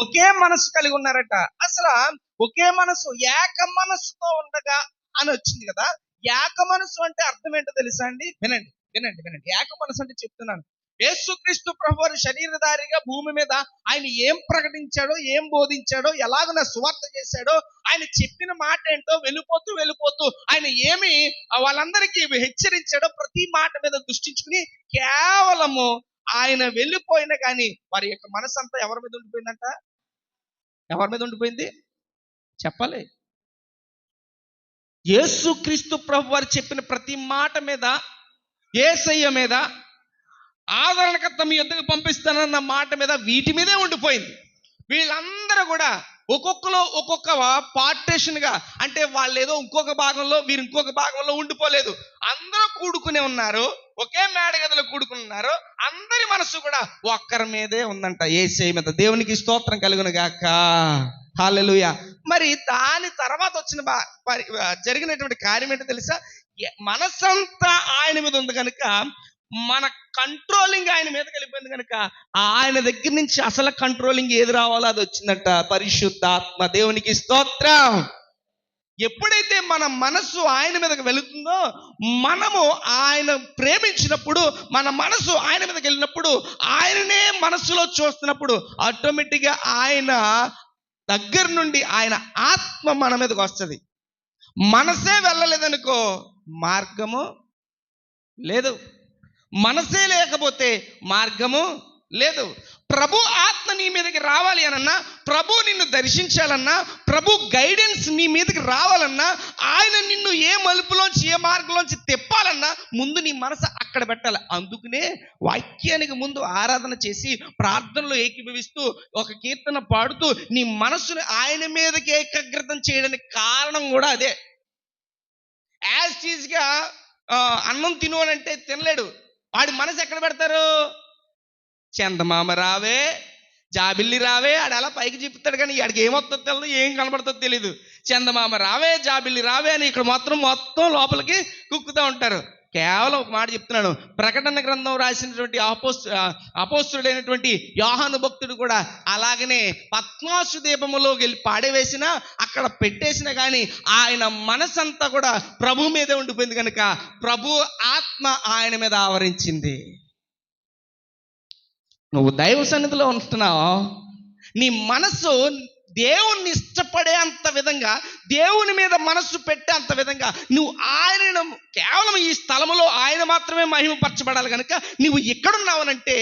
ఒకే మనసు కలిగి ఉన్నారట. అసలు ఒకే మనసు, ఏక మనసుతో ఉండగా అని వచ్చింది కదా. ఏక మనసు అంటే అర్థం ఏంటో తెలుసా అండి? వినండి వినండి వినండి. ఏక మనసు అంటే చెప్తున్నాను. యేసుక్రీస్తు ప్రభువారు శరీరధారిగా భూమి మీద ఆయన ఏం ప్రకటించాడో, ఏం బోధించాడో, ఎలాగ సువార్త చేశాడో, ఆయన చెప్పిన మాట ఏంటో వెళ్ళిపోతూ వెళ్ళిపోతూ ఆయన ఏమి వాళ్ళందరికీ హెచ్చరించాడో ప్రతి మాట మీద దృష్టించుకుని కేవలము ఆయన వెళ్ళిపోయినా కానీ వారి యొక్క మనసు అంతా ఎవరి మీద ఉండిపోయిందంట? ఎవరి మీద ఉండిపోయింది చెప్పాలి? యేసుక్రీస్తు ప్రభు వారు చెప్పిన ప్రతి మాట మీద, యేసయ్య మీద, ఆదరణకర్త మీ యొద్దకు పంపిస్తానన్న మాట మీద, వీటి మీదే ఉండిపోయింది. వీళ్ళందరూ కూడా ఒక్కొక్కరు ఒక్కొక్క పార్టేషన్గా, అంటే వాళ్ళు ఏదో ఇంకొక భాగంలో, వీరు ఇంకొక భాగంలో ఉండిపోలేదు. అందరూ కూడుకునే ఉన్నారు, ఒకే మేడ గదిలో కూడుకుని ఉన్నారు. అందరి మనసు కూడా ఒక్కరి మీదే ఉందంట, యేసయ్య మీద. దేవునికి స్తోత్రం కలుగును గాక. హల్లెలూయా. మరి దాని తర్వాత వచ్చిన జరిగినటువంటి కార్యం ఏంటో తెలుసా? మనసంతా ఆయన మీద ఉంది కనుక, మన కంట్రోలింగ్ ఆయన మీదకి వెళ్ళిపోయింది కనుక, ఆయన దగ్గర నుంచి అసలు కంట్రోలింగ్ ఏది రావాలో అది వచ్చిందట, పరిశుద్ధాత్మ. దేవునికి స్తోత్రం. ఎప్పుడైతే మన మనసు ఆయన మీదకి వెళుతుందో, మనము ఆయన ప్రేమించినప్పుడు, మన మనసు ఆయన మీదకి వెళ్ళినప్పుడు, ఆయననే మనసులో చూస్తున్నప్పుడు ఆటోమేటిక్గా ఆయన దగ్గర నుండి ఆయన ఆత్మ మన మీదకి వస్తుంది. మనసే వెళ్ళలేదనుకో మార్గము లేదు. మనసే లేకపోతే మార్గము లేదు. ప్రభు ఆత్మ నీ మీదకి రావాలి అనన్నా, ప్రభు నిన్ను దర్శించాలన్నా, ప్రభు గైడెన్స్ నీ మీదకి రావాలన్నా, ఆయన నిన్ను ఏ మలుపులోంచి ఏ మార్గంలోంచి తిప్పాలన్నా ముందు నీ మనసు అక్కడ పెట్టాలి. అందుకనే వాక్యానికి ముందు ఆరాధన చేసి ప్రార్థనలో ఏకీభవిస్తూ ఒక కీర్తన పాడుతూ నీ మనసుని ఆయన మీదకి ఏకాగ్రతం చేయడానికి కారణం కూడా అదే. యాజ్ టీజ్గా అన్నం తిను అని అంటే తినలేడు. వాడి మనసు ఎక్కడ పెడతారు? చందమామ రావే, జాబిల్లి రావే, ఆడు అలా పైకి చెప్తాడు కానీ ఆడికి ఏమొస్తుందో తెలియదు, ఏం కనబడుతుందో తెలీదు. చందమామ రావే, జాబిల్లి రావే అని ఇక్కడ మొత్తం లోపలికి కుక్కుతూ ఉంటారు. కేవలం ఒక మాట చెప్తున్నాను. ప్రకటన గ్రంథం రాసినటువంటి అపోస్తుడైనటువంటి యోహాను భక్తుడు కూడా అలాగనే పద్మాసు దీపములోకి వెళ్ళి పాడేవేసినా, అక్కడ పెట్టేసినా కానీ ఆయన మనసంతా కూడా ప్రభు మీదే ఉండిపోయింది కనుక ప్రభు ఆత్మ ఆయన మీద ఆవరించింది. నువ్వు దైవ సన్నిధిలో ఉంటున్నావు, నీ మనసు దేవుణ్ణి ఇష్టపడే అంత విధంగా, దేవుని మీద మనస్సు పెట్టే అంత విధంగా నువ్వు ఆయనను కేవలం ఈ స్థలములో ఆయన మాత్రమే మహిమపరచబడాలి కనుక నువ్వు ఎక్కడున్నావనంటే,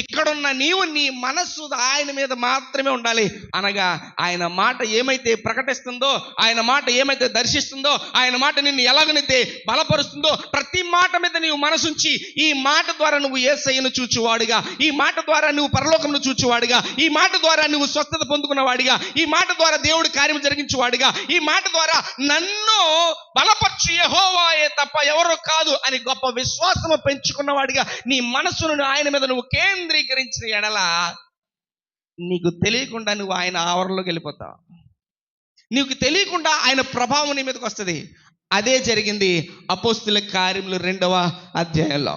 ఇక్కడున్న నీవు నీ మనస్సు ఆయన మీద మాత్రమే ఉండాలి. అనగా ఆయన మాట ఏమైతే ప్రకటిస్తుందో, ఆయన మాట ఏమైతే దర్శిస్తుందో, ఆయన మాట నిన్ను ఎలాగనైతే బలపరుస్తుందో, ప్రతి మాట మీద నీవు మనసుంచి ఈ మాట ద్వారా నువ్వు యేసయ్యను చూచువాడిగా, ఈ మాట ద్వారా నువ్వు పరలోకమును చూచువాడిగా, ఈ మాట ద్వారా నువ్వు స్వస్థత పొందుకున్నవాడిగా, ఈ మాట ద్వారా దేవుడి కార్యం జరిగించేవాడిగా, ఈ మాట ద్వారా నన్ను బలపరచు యెహోవాయే తప్ప ఎవరో కాదు అని గొప్ప విశ్వాసము పెంచుకున్నవాడిగా నీ మనసును ఆయన మీద నువ్వు కేంద్రీకరించిన ఎడల నీకు తెలియకుండా నువ్వు ఆయన ఆవరణలోకి వెళ్ళిపోతావు. నీకు తెలియకుండా ఆయన ప్రభావం నీ మీదకి వస్తుంది. అదే జరిగింది అపోస్తుల కార్యములు 2వ అధ్యాయంలో.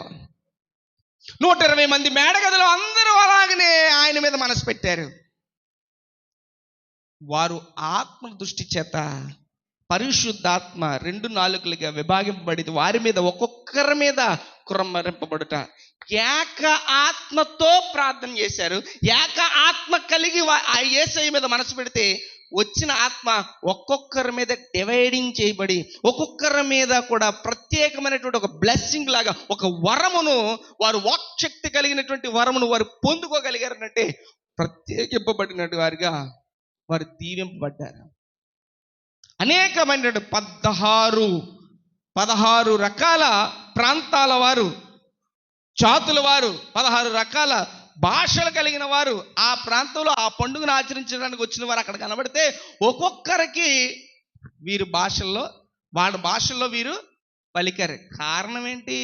120 మంది మేడగదిలో అందరూ అలాగనే ఆయన మీద మనసు పెట్టారు. వారు ఆత్మ దృష్టి చేత పరిశుద్ధాత్మ 2 నాలుకలుగా విభాగింపబడి వారి మీద ఒక్కొక్కరి మీద కుమ్మరింపబడుట. ఏక ఆత్మతో ప్రార్థన చేశారు. ఏక ఆత్మ కలిగి ఆ యేసయ్య మీద మనసు పెడితే వచ్చిన ఆత్మ ఒక్కొక్కరి మీద డివైడింగ్ చేయబడి ఒక్కొక్కరి మీద కూడా ప్రత్యేకమైనటువంటి ఒక బ్లెస్సింగ్ లాగా ఒక వరమును, వారు వాక్శక్తి కలిగినటువంటి వరమును వారు పొందుకోగలిగారంటే ప్రత్యేకింపబడినట్టు వారిగా వారు దీవింపబడ్డారు. అనేకమైన 16 రకాల ప్రాంతాల వారు, జాతుల వారు, 16 రకాల భాషలు కలిగిన వారు ఆ ప్రాంతంలో ఆ పండుగను ఆచరించడానికి వచ్చిన వారు అక్కడ కనబడితే ఒక్కొక్కరికి వీరి భాషల్లో, వాళ్ళ భాషల్లో వీరు పలికారు. కారణం ఏంటి?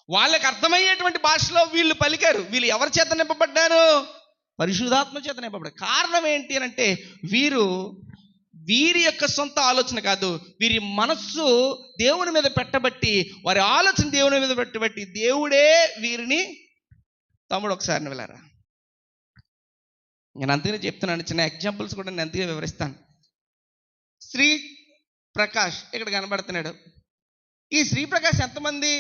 వాళ్ళకి అర్థమయ్యేటువంటి భాషలో వీళ్ళు పలికారు. వీళ్ళు ఎవరి చేత నింపబడ్డారు? పరిశుద్ధాత్మ చేత నింపబడ్డారు. కారణం ఏంటి అని అంటే వీరి యొక్క సొంత ఆలోచన కాదు, వీరి మనస్సు దేవుని మీద పెట్టబట్టి, వారి ఆలోచన దేవుని మీద పెట్టబట్టి దేవుడే వీరిని, తమ్ముడు ఒకసారి వెళ్ళారా నేను అందుకనే చెప్తున్నాను, చిన్న ఎగ్జాంపుల్స్ కూడా నేను అందుకే వివరిస్తాను. శ్రీ ప్రకాష్ ఇక్కడ కనబడుతున్నాడు. ఈ శ్రీప్రకాష్ ఎంతమంది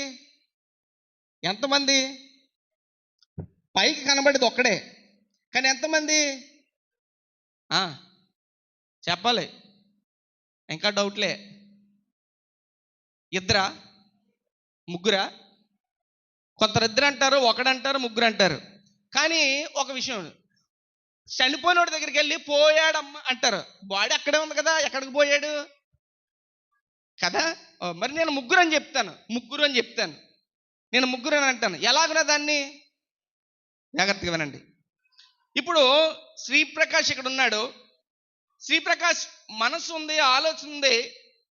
పైకి కనబడేది ఒక్కడే, కానీ ఎంతమంది చెప్పాలి, ఇంకా డౌట్లే. ఇద్దరా, ముగ్గురా? కొందరిద్దరు అంటారు, ఒకడంటారు, ముగ్గురు అంటారు. కానీ ఒక విషయం, చనిపోయినోడి దగ్గరికి వెళ్ళి పోయాడమ్మా అంటారు, బాడీ అక్కడే ఉంది కదా, ఎక్కడికి పోయాడు కదా. మరి నేను ముగ్గురు అని చెప్తాను, నేను ముగ్గురు అని అంటాను. ఎలాగున్నా దాన్ని జాగ్రత్తగా వినండి. ఇప్పుడు శ్రీప్రకాష్ ఇక్కడ ఉన్నాడు. శ్రీప్రకాష్ మనసు ఉంది, ఆలోచన ఉంది,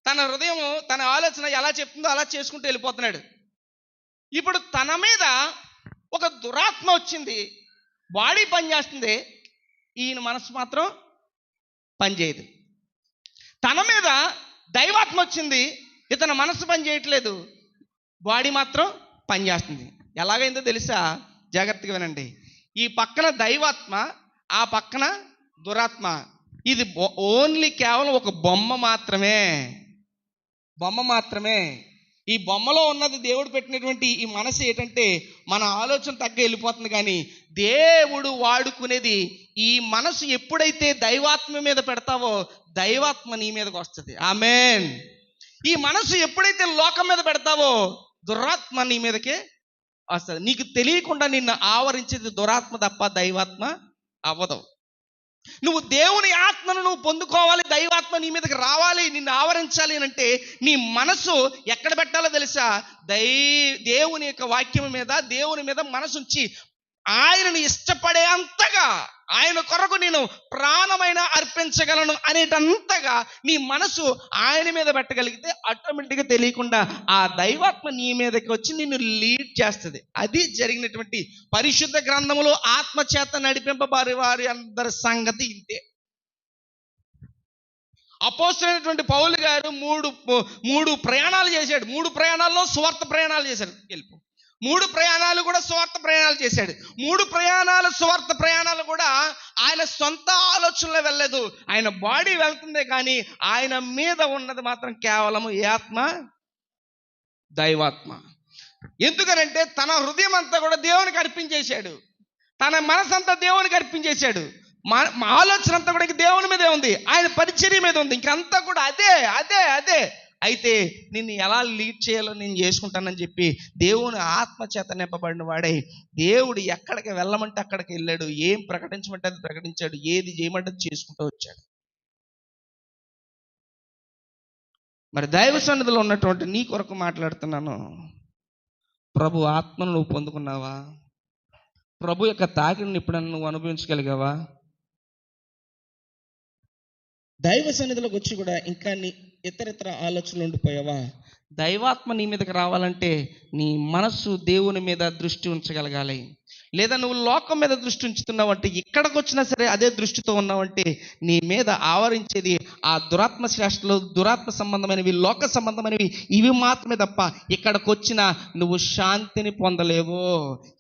తన హృదయం తన ఆలోచన ఎలా చెప్తుందో అలా చేసుకుంటూ వెళ్ళిపోతున్నాడు. ఇప్పుడు తన మీద ఒక దురాత్మ వచ్చింది, బాడీ పనిచేస్తుంది, ఈయన మనసు మాత్రం పనిచేయదు. తన మీద దైవాత్మ వచ్చింది, ఇతని మనసు పని చేయట్లేదు, బాడీ మాత్రం పనిచేస్తుంది. ఎలాగైందో తెలుసా? జాగ్రత్తగా వినండి. ఈ పక్కన దైవాత్మ, ఆ పక్కన దురాత్మ. ఇది ఓన్లీ కేవలం ఒక బొమ్మ మాత్రమే. ఈ బొమ్మలో ఉన్నది దేవుడు పెట్టినటువంటి ఈ మనసు ఏంటంటే మన ఆలోచన తగ్గ వెళ్ళిపోతుంది. కానీ దేవుడు వాడుకునేది ఈ మనసు ఎప్పుడైతే దైవాత్మ మీద పెడతావో దైవాత్మ నీ మీదకి వస్తుంది. ఆమేన్. ఈ మనసు ఎప్పుడైతే లోకం మీద పెడతావో దురాత్మ నీ మీదకే వస్తుంది. నీకు తెలియకుండా నిన్ను ఆవరించేది దురాత్మ తప్ప దైవాత్మ అవ్వదు. నువ్వు దేవుని ఆత్మను నువ్వు పొందుకోవాలి, దైవాత్మ నీ మీదకి రావాలి, నిన్ను ఆవరించాలి అని అంటే నీ మనసు ఎక్కడ పెట్టాలో తెలుసా? దేవుని యొక్క వాక్యం మీద, దేవుని మీద మనసు ఉంచి ఆయనను ఇష్టపడే అంతగా, ఆయన కొరకు నేను ప్రాణమైన అర్పించగలను అనేటంతగా నీ మనసు ఆయన మీద పెట్టగలిగితే ఆటోమేటిక్గా తెలియకుండా ఆ దైవాత్మ నీ మీదకి వచ్చి నిన్ను లీడ్ చేస్తుంది. అది జరిగినటువంటి పరిశుద్ధ గ్రంథములో ఆత్మచేత నడిపింపబడే వారి అందరి సంగతి ఇంతే. అపోస్తలుడైనటువంటి పౌలు గారు మూడు ప్రయాణాలు చేశాడు. 3 ప్రయాణాల్లో సువార్త ప్రయాణాలు చేశాడు. 3 ప్రయాణాలు కూడా సువార్త ప్రయాణాలు చేశాడు. 3 ప్రయాణాలు సువార్త ప్రయాణాలు కూడా ఆయన సొంత ఆలోచనలో వెళ్ళలేదు, ఆయన బాడీ వెళ్తుందే కానీ ఆయన మీద ఉన్నది మాత్రం కేవలం ఏ ఆత్మ? దైవాత్మ. ఎందుకనంటే తన హృదయం అంతా కూడా దేవునికి అర్పించేశాడు, తన మనసంతా దేవునికి అర్పించేశాడు, ఆలోచన అంతా కూడా దేవుని మీదే ఉంది, ఆయన పరిచర్య మీద ఉంది, ఇంకంతా కూడా అదే. అయితే నిన్ను ఎలా లీడ్ చేయాలో నేను చేసుకుంటానని చెప్పి దేవుని ఆత్మ చేత నింపబడిన వాడై దేవుడు ఎక్కడికి వెళ్ళమంటే అక్కడికి వెళ్ళాడు, ఏం ప్రకటించమంటే అది ప్రకటించాడు, ఏది చేయమంటే అది చేసుకుంటూ వచ్చాడు. మరి దైవ సన్నిధిలో ఉన్నటువంటి నీ కొరకు మాట్లాడుతున్నాను. ప్రభు ఆత్మను నువ్వు పొందుకున్నావా? ప్రభు యొక్క తాకిడిని ఎప్పుడన్నా నువ్వు అనుభవించగలిగావా? దైవ సన్నిధిలోకి వచ్చి కూడా ఇంకా నీ ఇతర ఆలోచనలు ఉండిపోయావా? దైవాత్మ నీ మీదకి రావాలంటే నీ మనస్సు దేవుని మీద దృష్టి ఉంచగలగాలి. లేదా నువ్వు లోకం మీద దృష్టి ఉంచుతున్నావంటే, ఇక్కడికి వచ్చినా సరే అదే దృష్టితో ఉన్నావంటే నీ మీద ఆవరించేది ఆ దురాత్మ శ్రేష్టలు, దురాత్మ సంబంధమైనవి, లోక సంబంధమైనవి ఇవి మాత్రమే తప్ప ఇక్కడికి వచ్చినా నువ్వు శాంతిని పొందలేవు,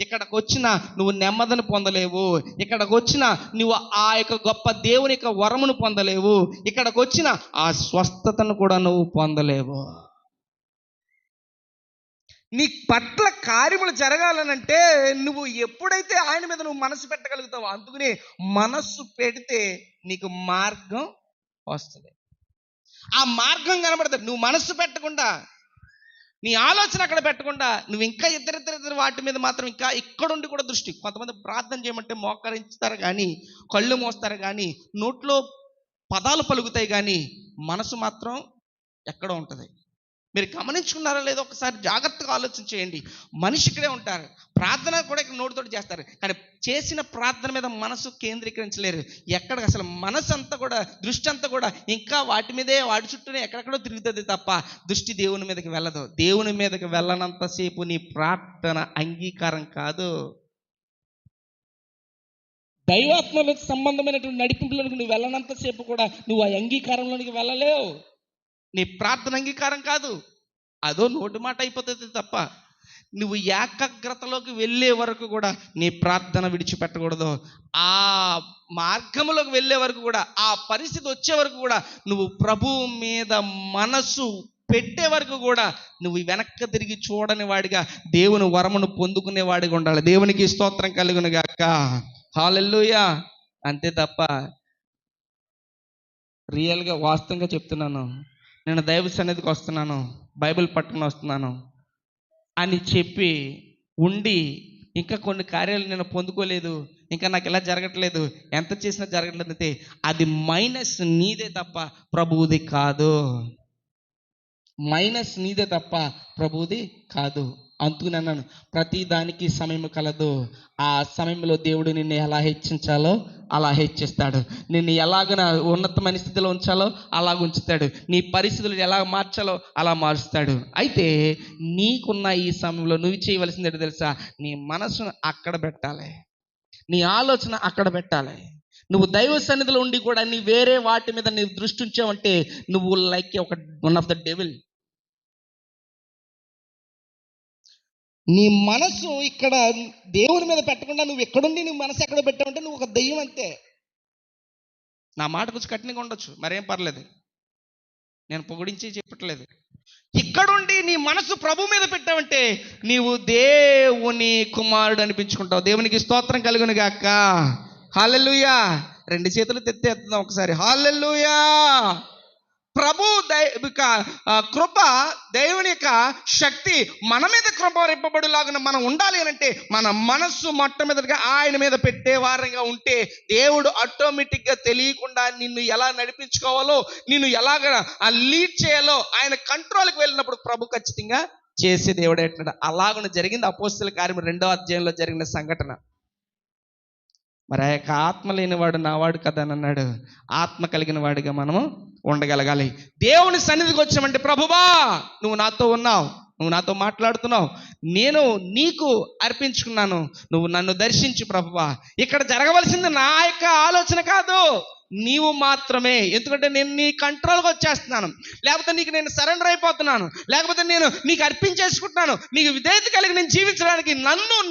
ఇక్కడికి వచ్చినా నువ్వు నెమ్మదిని పొందలేవు, ఇక్కడికి వచ్చినా నువ్వు ఆ యొక్క గొప్ప దేవుని యొక్క వరమును పొందలేవు, ఇక్కడికి వచ్చిన ఆ స్వస్థతను కూడా నువ్వు పొందలేవు. నీ పట్ల కార్యములు జరగాలనంటే నువ్వు ఎప్పుడైతే ఆయన మీద నువ్వు మనసు పెట్టగలుగుతావో, అందుకనే మనస్సు పెడితే నీకు మార్గం వస్తుంది. ఆ మార్గం కనబడుతుంది. నువ్వు మనస్సు పెట్టకుండా, నీ ఆలోచన అక్కడ పెట్టకుండా నువ్వు ఇంకా ఇతర వాటి మీద మాత్రం ఇంకా ఇక్కడుండి కూడా దృష్టి. కొంతమంది ప్రార్థన చేయమంటే మోకరించుతారు కానీ, కళ్ళు మోస్తారు కానీ, నోట్లో పదాలు పలుకుతాయి కానీ మనసు మాత్రం ఎక్కడో ఉంటుంది. మీరు గమనించుకున్నారా లేదో ఒకసారి జాగ్రత్తగా ఆలోచన చేయండి. మనిషి ఇక్కడే ఉంటారు, ప్రార్థన కూడా ఇక్కడ నోటితోటి చేస్తారు, కానీ చేసిన ప్రార్థన మీద మనసు కేంద్రీకరించలేరు. ఎక్కడ అసలు మనసు అంతా కూడా, దృష్టి అంతా కూడా ఇంకా వాటి మీదే, వాటి చుట్టూనే ఎక్కడెక్కడో తిరుగుతుంది తప్ప దృష్టి దేవుని మీదకి వెళ్ళదు. దేవుని మీదకి వెళ్ళనంతసేపు నీ ప్రార్థన అంగీకారం కాదు. దైవాత్మలకు సంబంధమైనటువంటి నడిపింపులకు నువ్వు వెళ్ళనంతసేపు కూడా నువ్వు ఆ అంగీకారంలోనికి వెళ్ళలేవు. నీ ప్రార్థన అంగీకారం కాదు, అదో నోటి మాట అయిపోతుంది తప్ప నువ్వు ఏకాగ్రతలోకి వెళ్ళే వరకు కూడా నీ ప్రార్థన విడిచిపెట్టకూడదు. ఆ మార్గంలోకి వెళ్ళే వరకు కూడా, ఆ పరిస్థితి వచ్చే వరకు కూడా, నువ్వు ప్రభువు మీద మనసు పెట్టే వరకు కూడా నువ్వు వెనక్కి తిరిగి చూడని వాడిగా, దేవుని వరమును పొందుకునే వాడిగా ఉండాలి. దేవునికి స్తోత్రం కలుగును గాక. హల్లెలూయా. అంతే తప్ప రియల్గా వాస్తవంగా చెప్తున్నాను, నేను దైవ సన్నిధికి వస్తున్నాను, బైబిల్ పట్టుకుని వస్తున్నాను అని చెప్పి ఉండి ఇంకా కొన్ని కార్యాలు నేను పొందుకోలేదు, ఇంకా నాకు ఇలా జరగట్లేదు, ఎంత చేసినా జరగట్లేదు అంటే అది మైనస్ నీదే తప్ప ప్రభువుది కాదు. మైనస్ నీదే తప్ప ప్రభువుది కాదు. అందుకని అన్నాను, ప్రతి దానికి సమయం కలదు. ఆ సమయంలో దేవుడు నిన్ను ఎలా హెచ్చించాలో అలా హెచ్చిస్తాడు. నిన్ను ఎలాగ ఉన్నతమైన స్థితిలో ఉంచాలో అలాగ ఉంచుతాడు. నీ పరిస్థితులు ఎలా మార్చాలో అలా మారుస్తాడు. అయితే నీకున్న ఈ సమయంలో నువ్వు చేయవలసింది ఏంటో తెలుసా? నీ మనసును అక్కడ పెట్టాలి, నీ ఆలోచన అక్కడ పెట్టాలి. నువ్వు దైవ సన్నిధిలో ఉండి కూడా నీ వేరే వాటి మీద నీ దృష్టి ఉంచావంటే నువ్వు లైక్ ఒక వన్ ఆఫ్ ద డెవిల్. నీ మనసు ఇక్కడ దేవుని మీద పెట్టకుండా నువ్వు ఎక్కడుండి నీ మనసు ఎక్కడ పెట్టావంటే నువ్వు ఒక దెయ్యం అంతే. నా మాట కొంచెం కఠినంగా ఉండొచ్చు, మరేం పర్లేదు, నేను పొగిడించి చెప్పట్లేదు. ఇక్కడుండి నీ మనసు ప్రభు మీద పెట్టావంటే నీవు దేవుని కుమారుడు అనిపించుకుంటావు. దేవునికి స్తోత్రం కలుగును గాక. హల్లెలూయా. 2 చేతులు తెత్తేద్దాం ఒకసారి. హల్లెలూయా. ప్రభు కృప, దేవుని యొక్క శక్తి మన మీద కృపరింపబడులాగా మనం ఉండాలి అని అంటే మన మనస్సు మొట్టమొదటిగా ఆయన మీద పెట్టే వారంగా ఉంటే దేవుడు ఆటోమేటిక్గా తెలియకుండా నిన్ను ఎలా నడిపించుకోవాలో, నిన్ను ఎలాగ లీడ్ చేయాలో ఆయన కంట్రోల్కి వెళ్ళినప్పుడు ప్రభు ఖచ్చితంగా చేసే దేవుడు అంటున్నాడు. అలాగనే జరిగింది అపోస్తల కార్యం 2వ అధ్యాయంలో జరిగిన సంఘటన. మరి ఆ యొక్క ఆత్మ లేనివాడు నావాడు కదా అని అన్నాడు. ఆత్మ కలిగిన వాడిగా మనము ఉండగలగాలి. దేవుని సన్నిధికి వచ్చామంటే ప్రభువా నువ్వు నాతో ఉన్నావు, నువ్వు నాతో మాట్లాడుతున్నావు, నేను నీకు అర్పించుకున్నాను, నువ్వు నన్ను దర్శించు ప్రభువా. ఇక్కడ జరగవలసింది నా యొక్క ఆలోచన కాదు, నీవు మాత్రమే. ఎందుకంటే నేను నీ కంట్రోల్గా వచ్చేస్తున్నాను, లేకపోతే నీకు నేను సరెండర్ అయిపోతున్నాను, లేకపోతే నేను నీకు అర్పించేసుకుంటున్నాను. నీకు విధేయత కలిగి నేను జీవించడానికి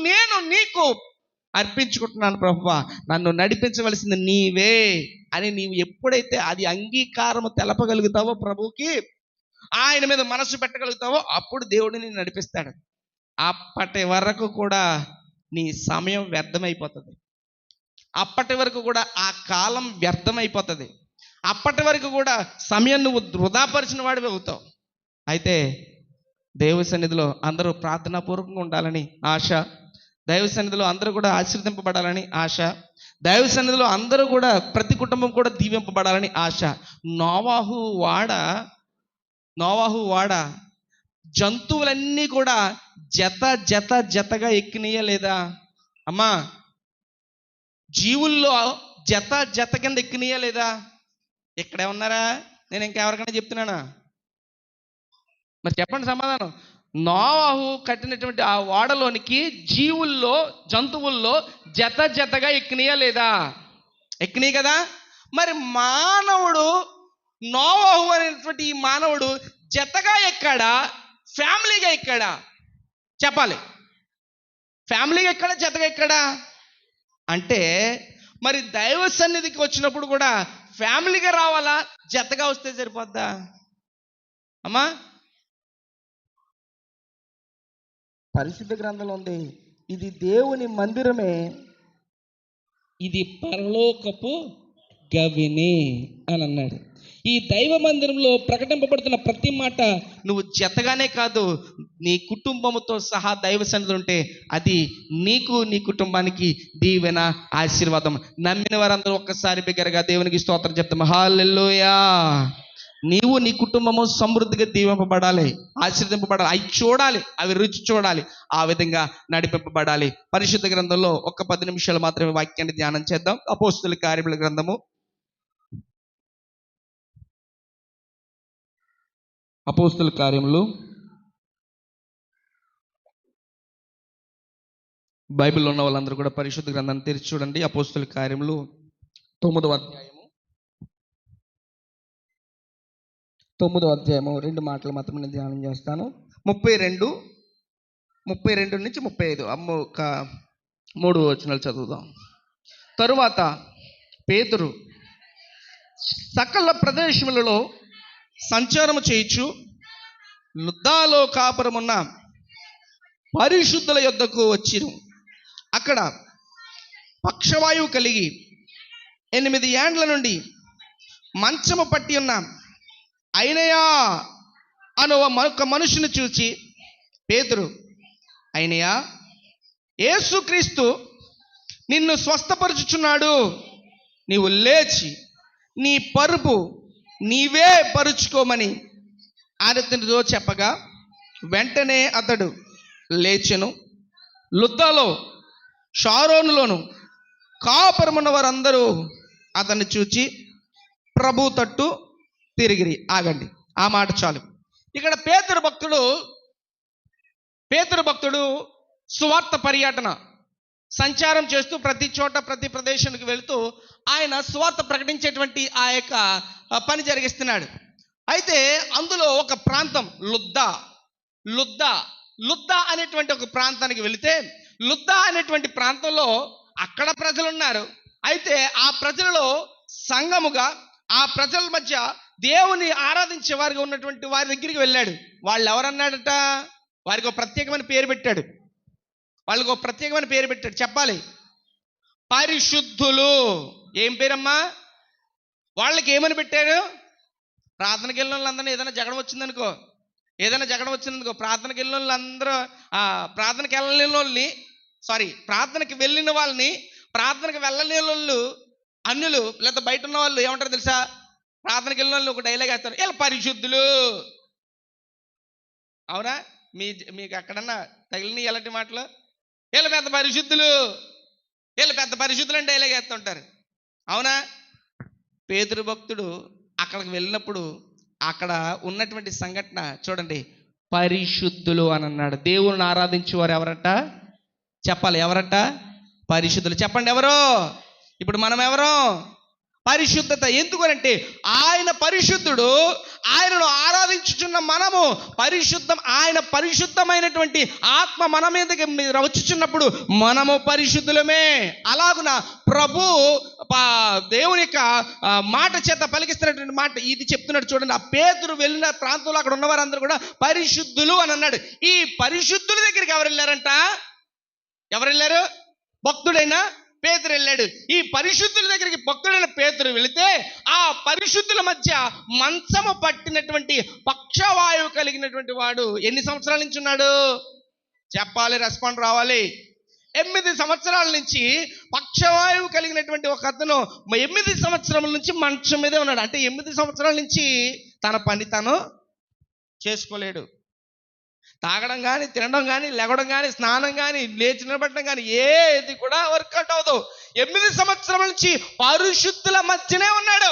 నేను నీకు అర్పించుకుంటున్నాను ప్రభువా, నన్ను నడిపించవలసింది నీవే అని నీవు ఎప్పుడైతే అది అంగీకారము తెలపగలుగుతావో ప్రభువుకి, ఆయన మీద మనసు పెట్టగలుగుతావో అప్పుడు దేవుడు నిన్ను నడిపిస్తాడు. అప్పటి వరకు కూడా నీ సమయం వ్యర్థమైపోతుంది, అప్పటి వరకు కూడా ఆ కాలం వ్యర్థమైపోతుంది, అప్పటి వరకు కూడా సమయం నువ్వు వృధాపరిచిన వాడివి అవుతావు. అయితే దేవుని సన్నిధిలో అందరూ ప్రార్థనాపూర్వకంగా ఉండాలని ఆశ, దైవ సన్నిధిలో అందరూ కూడా ఆశీర్వదింపబడాలని ఆశ, దైవ సన్నిధిలో అందరూ కూడా ప్రతి కుటుంబం కూడా దీవింపబడాలని ఆశ. నోవాహు వాడ జంతువులన్నీ కూడా జతగా ఎక్కినాయా లేదా అమ్మా? జీవుల్లో జత కింద ఎక్కినాయా లేదా? ఇక్కడే ఉన్నారా? నేను ఇంకెవరికైనా చెప్తున్నానా? మరి చెప్పండి సమాధానం. నోవాహు కట్టినటువంటి ఆ ఓడలోనికి జీవుల్లో జంతువుల్లో జతగా ఎక్కినాయా లేదా? ఎక్కినాయి కదా. మరి మానవుడు, నోవాహు అనేటువంటి ఈ మానవుడు జతగా ఎక్కాడా, ఫ్యామిలీగా ఎక్కాడా? చెప్పాలి. ఫ్యామిలీగా ఎక్కాడా, జతగా ఎక్కాడా? అంటే మరి దైవ సన్నిధికి వచ్చినప్పుడు కూడా ఫ్యామిలీగా రావాలా, జతగా వస్తే సరిపోద్దా అమ్మా? పరిశుద్ధ గ్రంథంలో ఉంది, ఇది దేవుని మందిరమే, ఇది పరలోకపు గవిని అని అన్నాడు. ఈ దైవ మందిరంలో ప్రకటింపబడుతున్న ప్రతి మాట నువ్వు జతగానే కాదు, నీ కుటుంబముతో సహా దైవ సన్నిధి ఉంటే అది నీకు, నీ కుటుంబానికి దీవెన, ఆశీర్వాదం. నమ్మిన వారందరూ ఒక్కసారి బిగ్గరగా దేవునికి స్తోత్రం చెప్తాం. హల్లెలూయా. నీవు, నీ కుటుంబము సమృద్ధిగా దీవింపబడాలి, ఆశీర్వదింపబడాలి, అవి చూడాలి, అవి రుచి చూడాలి, ఆ విధంగా నడిపింపబడాలి. పరిశుద్ధ గ్రంథంలో ఒక 10 నిమిషాలు మాత్రమే వాక్యాన్ని ధ్యానం చేద్దాం. అపోస్తలుల కార్యముల గ్రంథము, అపోస్తలుల కార్యములు, బైబిల్లో ఉన్న వాళ్ళందరూ కూడా పరిశుద్ధ గ్రంథాన్ని తెరిచి చూడండి. అపోస్తలుల కార్యములు 9వ అధ్యాయము 2 మాటలు మాత్రమే నేను ధ్యానం చేస్తాను. 32 నుంచి 35 ఒక 3 వచనాలు చదువుదాం. తరువాత పేతురు సకల ప్రదేశములలో సంచారము చేయుచు లుద్దాలో కాపురమున్న పరిశుద్ధుల యొద్దకు వచ్చిను. అక్కడ పక్షవాయువు కలిగి 8 ఏండ్ల నుండి మంచము పట్టి ఉన్న అయినయా అను ఒక మనుషుని చూచి పేతురు, అయినయా, యేసుక్రీస్తు నిన్ను స్వస్థపరుచుచున్నాడు, నీవు లేచి నీ పరుపు నీవే పరుచుకోమని అతనితో చెప్పగా వెంటనే అతడు లేచెను. లుద్దలో షారోనులోను కాపురమున్న వారందరూ అతన్ని చూచి ప్రభు తట్టు తిరిగిరి. ఆగండి, ఆ మాట చాలు. ఇక్కడ పేతురు భక్తుడు సువార్త పర్యటన సంచారం చేస్తూ ప్రతి చోట ప్రతి ప్రదేశానికి వెళుతూ ఆయన సువార్త ప్రకటించేటువంటి ఆ యొక్క పని జరిగిస్తున్నాడు. అయితే అందులో ఒక ప్రాంతం లుద్దా అనేటువంటి ఒక ప్రాంతానికి వెళితే లుద్దా అనేటువంటి ప్రాంతంలో అక్కడ ప్రజలు ఉన్నారు. అయితే ఆ ప్రజలలో సంఘముగా ఆ ప్రజల మధ్య దేవుని ఆరాధించే వారిగా ఉన్నటువంటి వారి దగ్గరికి వెళ్ళాడు. వాళ్ళు ఎవరన్నాడట? వారికి ఒక ప్రత్యేకమైన పేరు పెట్టాడు. చెప్పాలి, పరిశుద్ధులు. ఏం పేరమ్మా? వాళ్ళకి ఏమని పెట్టారు? ప్రార్థనకి వెళ్ళిన వాళ్ళందరూ ఏదైనా జగడం వచ్చిందనుకో, ప్రార్థనకి వెళ్ళిన వాళ్ళందరూ ప్రార్థనకి వెళ్ళిన వాళ్ళని ప్రార్థనకి వెళ్ళని వాళ్ళు అన్యులు లేదా బయట ఉన్న వాళ్ళు ఏమంటారు తెలుసా? ప్రార్థనకి వెళ్ళిన వాళ్ళు ఒక డైలాగ్ వేస్తారు, వీళ్ళు పరిశుద్ధులు. అవునా? మీకు ఎక్కడన్నా తగిలిన ఎలాంటి మాటలు? వీళ్ళు పెద్ద పరిశుద్ధులు అని డైలాగ్ వేస్తుంటారు. అవునా? పేతురు భక్తుడు అక్కడికి వెళ్ళినప్పుడు అక్కడ ఉన్నటువంటి సంఘటన చూడండి, పరిశుద్ధులు అని అన్నాడు. దేవుని ఆరాధించేవారు ఎవరట? చెప్పాలి, ఎవరట? పరిశుద్ధులు. చెప్పండి, ఎవరో? ఇప్పుడు మనం ఎవరో? పరిశుద్ధత. ఎందుకనంటే ఆయన పరిశుద్ధుడు, ఆయనను ఆరాధించుచున్న మనము పరిశుద్ధం. ఆయన పరిశుద్ధమైనటువంటి ఆత్మ మన మీదకి వచ్చుచున్నప్పుడు మనము పరిశుద్ధులమే. అలాగున ప్రభు దేవుని యొక్క మాట చేత పలికిస్తున్నటువంటి మాట ఇది చెప్తున్నాడు. చూడండి, ఆ పేతురు వెళ్ళిన ప్రాంతంలో అక్కడ ఉన్నవారందరూ కూడా పరిశుద్ధులు అని అన్నాడు. ఈ పరిశుద్ధుల దగ్గరికి ఎవరు వెళ్ళారు? భక్తుడైన పేతురు వెళ్ళాడు. ఈ పరిశుద్ధుల దగ్గరికి భక్తుడైన పేతురు వెళితే ఆ పరిశుద్ధుల మధ్య మంచము పట్టినటువంటి పక్షవాయువు కలిగినటువంటి వాడు ఎన్ని సంవత్సరాల నుంచి ఉన్నాడు? చెప్పాలి, రెస్పాండ్ రావాలి. 8 సంవత్సరాల నుంచి పక్షవాయువు కలిగినటువంటి ఒక అతను 8 సంవత్సరాల నుంచి మంచం మీదే ఉన్నాడు. అంటే 8 సంవత్సరాల నుంచి తన పని తను చేసుకోలేడు. తాగడం కానీ, తినడం కానీ, లెగడం కానీ, స్నానం కానీ, లేచి నిలబడడం కానీ ఏది కూడా వర్కౌట్ అవ్వదు. 8 సంవత్సరాల నుంచి పరిశుద్ధుల మధ్యనే ఉన్నాడు.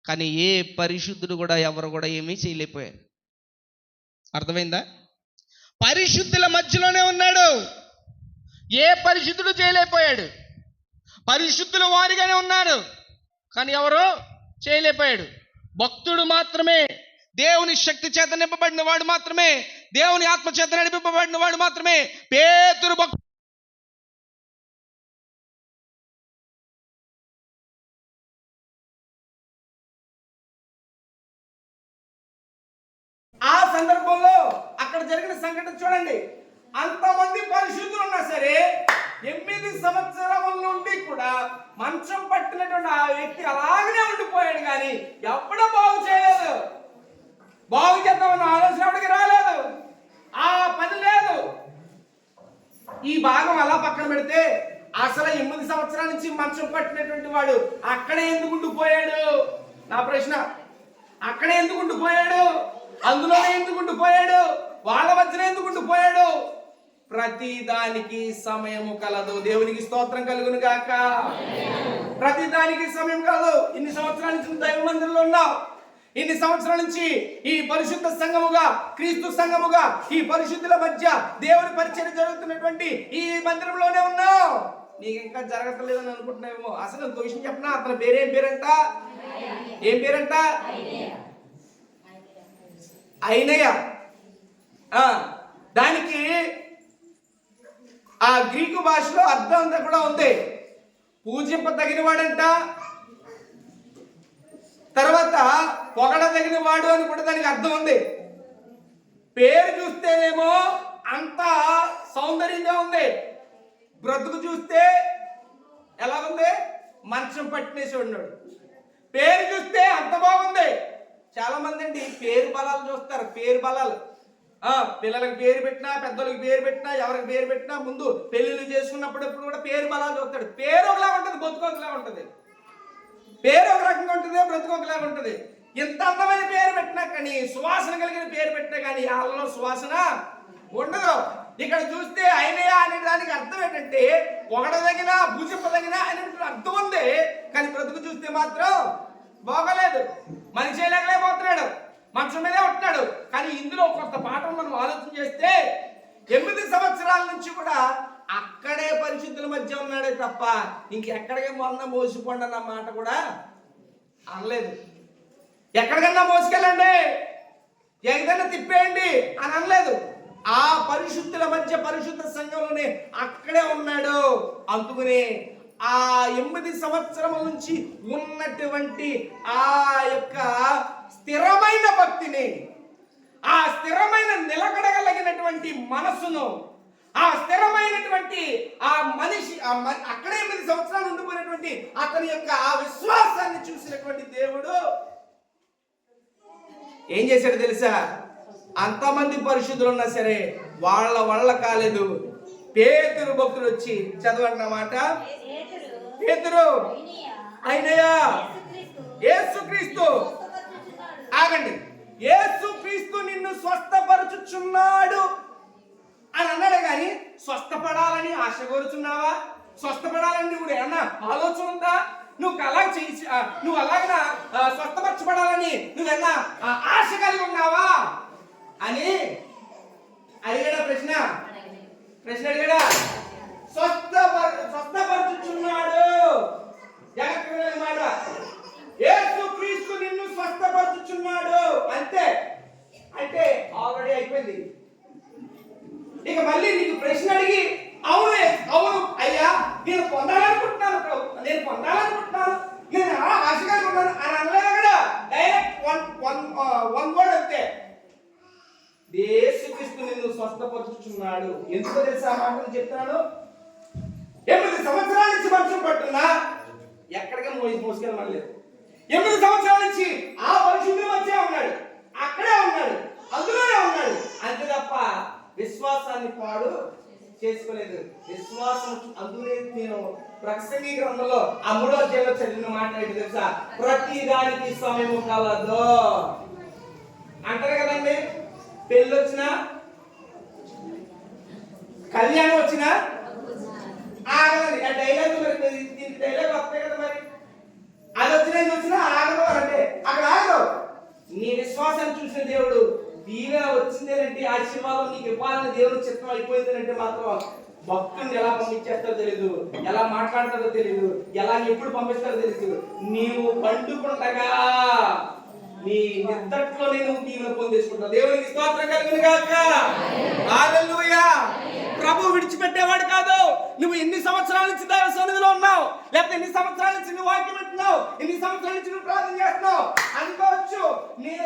కానీ ఏ పరిశుద్ధుడు కూడా ఎవరు కూడా ఏమీ చేయలేకపోయారు. అర్థమైందా? పరిశుద్ధుల మధ్యలోనే ఉన్నాడు. ఏ పరిశుద్ధుడు చేయలేకపోయాడు. పరిశుద్ధుల వారిగానే ఉన్నాడు, కానీ ఎవరు చేయలేకపోయాడు. భక్తుడు మాత్రమే, దేవుని శక్తి చేత నింపబడిన వాడు మాత్రమే, దేవుని ఆత్మ చేత నడిపింపబడిన వాడు మాత్రమే పేతురు భక్తుడు. ఆ సందర్భంలో అక్కడ జరిగిన సంఘటన చూడండి. అంతమంది పరిశుద్ధులు ఉన్నా సరే 8 సంవత్సరాల నుండి కూడా మంచం పట్టినటువంటి ఆ వ్యక్తి అలాగనే ఉండిపోయాడు. కానీ ఎప్పుడూ బాగు చేయలేదు. బాగు చేద్దామన్న ఆలోచన ఎవరికి రాలేదు. ఆ పని లేదు. ఈ భాగం అలా పక్కన పెడితే అసలు 8 సంవత్సరాల నుంచి మంచం పట్టినటువంటి వాడు అక్కడే ఎందుకు ఉండిపోయాడు? నా ప్రశ్న. అక్కడే ఎందుకు ఉండిపోయాడు? అందులోనే ఎందుకు ఉండిపోయాడు? వాళ్ళ మధ్యనే ఎందుకు ఉండిపోయాడు? ప్రతి దానికి సమయము కలదు. దేవునికి స్తోత్రం కలుగును గాక. ప్రతి దానికి సమయం కలదు. ఇన్ని సంవత్సరాల నుంచి దైవ మందిరంలో ఉన్నావు. ఇన్ని సంవత్సరాల నుంచి ఈ పరిశుద్ధ సంఘముగా, క్రీస్తు సంఘముగా, ఈ పరిశుద్ధుల మధ్య దేవుని పరిచయం జరుగుతున్నటువంటి ఈ మందిరంలోనే ఉన్నావు. నీకు ఇంకా జరగట్లేదని అనుకుంటున్నావేమో. అసలు ఇంకో విషయం చెప్పనా? అతని పేరేం పేరంట? అయినయ. దానికి ఆ గ్రీకు భాషలో అర్థం అంతా కూడా ఉంది. పూజింపదగిన వాడంట, తర్వాత పొగడదగిన వాడు అని కూడా దానికి అర్థం ఉంది. పేరు చూస్తేనేమో అంత సౌందర్యంగా ఉంది, బ్రతుకు చూస్తే ఎలా ఉంది? మంచం పట్టినేసి ఉన్నాడు. పేరు చూస్తే అంత బాగుంది. చాలా మంది అండి పేరు బలాలు చూస్తారు. పేరు బలాలు పిల్లలకి పేరు పెట్టినా, పెద్దలకు పేరు పెట్టినా, ఎవరికి పేరు పెట్టినా ముందు పెళ్లిళ్ళు చేసుకున్నప్పుడు కూడా పేరు బలాలు చూస్తాడు. పేరు ఒకలా ఉంటుంది, బతుకు ఒకలా ఉంటుంది. పేరు ఒక రకంగా ఉంటుంది, బ్రతుకు ఒకలా ఉంటుంది. ఎంత అందమైన పేరు పెట్టినా కానీ, సువాసన కలిగిన పేరు పెట్టినా కానీ వాళ్ళలో సువాసన ఉండదు. ఇక్కడ చూస్తే అయినయా అనే దానికి అర్థం ఏంటంటే పొగడదగిన, పూజింపదగిన అనే అర్థం ఉంది. కానీ బ్రతుకు చూస్తే మాత్రం బాగలేదు. మనిషి లేకపోతున్నాడు, మంచం మీదే ఉంటున్నాడు. కానీ ఇందులో కొంత పాఠం మనం ఆలోచన చేస్తే 8 సంవత్సరాల నుంచి కూడా అక్కడే పరిశుద్ధుల మధ్య ఉన్నాడే తప్ప ఇంకెక్కడికి మొన్న మోసిపోండి అన్న మాట కూడా అనలేదు. ఎక్కడికన్నా మోసుకెళ్ళండి, ఏదైనా తిప్పేయండి అని అనలేదు. ఆ పరిశుద్ధుల మధ్య, పరిశుద్ధ సంఘంలోనే అక్కడే ఉన్నాడు. అందుకనే ఆ 8 సంవత్సరముల నుంచి ఉన్నటువంటి ఆ యొక్క స్థిరమైన భక్తిని, ఆ స్థిరమైన నిలకడగలిగినటువంటి మనసును, ఆ స్థిరమైనటువంటి ఆ మనిషి అక్కడే 8 సంవత్సరాలు ఉండిపోయినటువంటి అతని యొక్క ఆ విశ్వాసాన్ని చూసినటువంటి దేవుడు ఏం చేశాడు తెలుసా? అంతమంది పరిశుద్ధులు ఉన్నా సరే వాళ్ళ వల్ల కాలేదు. పేతురు భక్తుడు వచ్చి చదవన్నమాట. పేతురు, అయినయా యేసుక్రీస్తు, ఆగండి, యేసుక్రీస్తు నిన్ను స్వస్థపరచుచున్నాడు అని అన్నాడు. కానీ స్వస్థపడాలని ఆశ కోరుచున్నావా? స్వస్థపడాలని నువ్వు ఏమన్నా ఆలోచన ఉందా? నువ్వు అలాగనా స్వస్థపరచబడాలని నువ్వేమన్నా ఆశ కలిగి ఉన్నావా అని అడిగాడా? ప్రశ్న అడిగాడా? స్వస్థపరచుచున్నాడు. జాగ్రత్తగా మాట, యేసుక్రీస్తు నిన్ను స్వస్థపరచుచున్నాడు అంతే. అంటే ఆల్రెడీ అయిపోయింది. ఇక మళ్ళీ నీకు ప్రశ్న అడిగి అవును అయ్యా నేను పొందాలనుకుంటున్నాను, నేను ఆశగా ఉన్నాను అని అనలేదు కదా. డైరెక్ట్ వన్ వర్డ్ అంతే, యేసుక్రీస్తు నిన్ను స్వస్థపరచుచున్నాడు. ఎందుకో తెలుసా ఆ మాటలు చెప్తున్నాను? 8 సంవత్సరాల నుంచి మంచం పట్టున్నా ఎక్కడికి మోసుకెళ్ళమలేదు. 8 సంవత్సరాల నుంచి ఆ పరిశుద్ధుల మధ్య ఉన్నాడు, అక్కడే ఉన్నాడు, అందులోనే ఉన్నాడు అంతే తప్ప విశ్వాసాన్ని పాడు చేసుకోలేదు. విశ్వాసం అందులో నేను ప్రసంగి గ్రంథంలో ఆ 3వ అధ్యాయంలో చదివిన మాట ఏంటి తెలుసా? ప్రతి దానికి సమయము కలదు అంటారు కదండి. పెళ్ళి వచ్చినా, కళ్యాణం వచ్చినా ఆగదండి. ఆ డైలాగ్ దీనికి డైలాగ్ వస్తాయి కదా. మరి అది వచ్చినా ఆగదు అంటే అక్కడ ఆగదు. నీ విశ్వాసాన్ని చూసిన దేవుడు దీవెన వచ్చిందేనంటే, ఆశీర్వాదం నీకు ఇవ్వాలని దేవుడు చిత్తం అయిపోయిందంటే మాత్రం భక్తుని ఎలా పంపించేస్తారో తెలియదు, ఎలా మాట్లాడతారో తెలియదు, ఎలా ఎప్పుడు పంపిస్తారో తెలియదు. నీవు పండుకుంటగా నీ నిద్దట్లో నేను దీవెన పొందేసుకుంటావు. దేవునికి స్తోత్రం కలుగును గాక. హల్లెలూయా. ప్రభు విడిచిపెట్టేవాడు కాదు. నువ్వు ఎన్ని సంవత్సరాల నుంచి దైవ సన్నిధిలో ఉన్నావు, లేకపోతే ఎన్ని సంవత్సరాల నుంచి నువ్వు వాక్యం వింటున్నావు, ఎన్ని సంవత్సరాల నుంచి నువ్వు ప్రార్థన చేస్తున్నావు అనుకోవచ్చు. నేను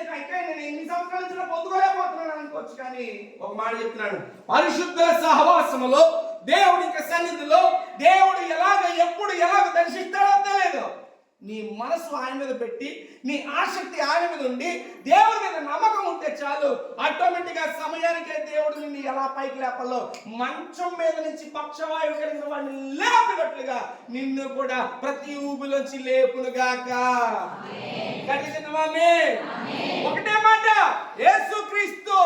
ఎన్ని సంవత్సరాల నుంచి పొందుకోలేకపోతున్నాను అనుకోవచ్చు. కానీ ఒక మాట చెప్తున్నాడు, పరిశుద్ధుల సహవాసములో, దేవుని యొక్క సన్నిధిలో దేవుడు ఎప్పుడు ఎలాగ దర్శిస్తాడో తెలియదు. నీ మనసు ఆయన మీద పెట్టి, నీ ఆసక్తి ఆయన మీద ఉండి, దేవుడి మీద నమ్మకం ఉంటే చాలు. ఆటోమేటిక్ గా సమయానికే దేవుడు నిన్ను ఎలా పైకి లేపాలో, మంచం మీద నుంచి పక్షవాయువు కలిగిన వాడిని లేపినట్లుగా నిన్ను కూడా ప్రతి ఊబిలోంచి లేపునుగాక. ఒకటే మాట, యేసుక్రీస్తు